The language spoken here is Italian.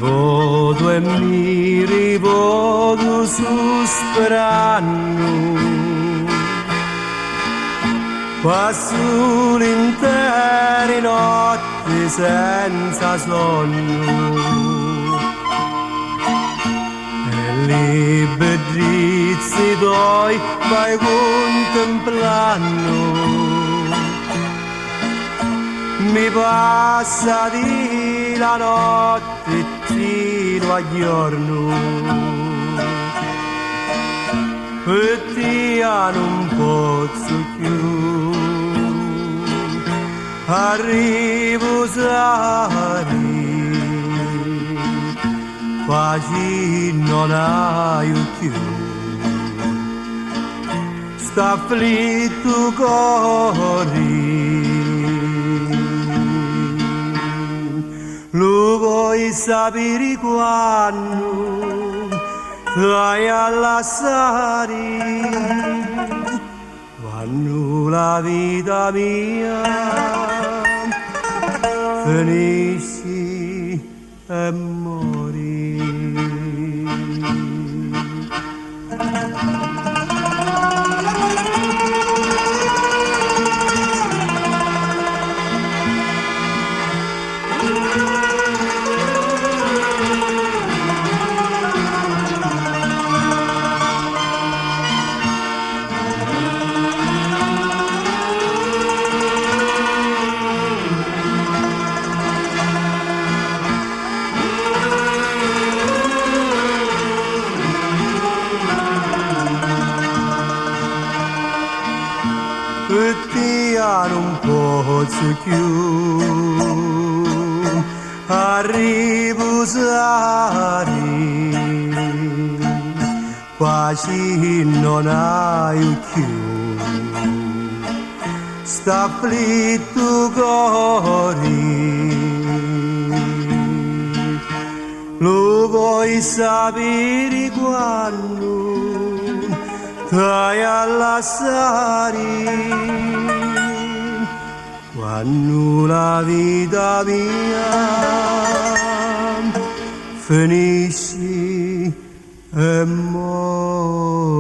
Vodo e mi rivodo sospirando, passo l'intera notte senza sonno, e le bellezze tuoi vai contemplando. Mi passa di la notte fino a giorno e ti non posso più. Arrivo sani, quasi non hai più. Sta afflitto cuore, lo vuoi sapere quando vai a lasciare, quando la vita mia finisce e morì. E ti non posso più, arrivo sani, quasi non hai più. Sta afflitto cuore, lo vuoi sapere quando vai a lasciare, quando la vita mia finisce e muore.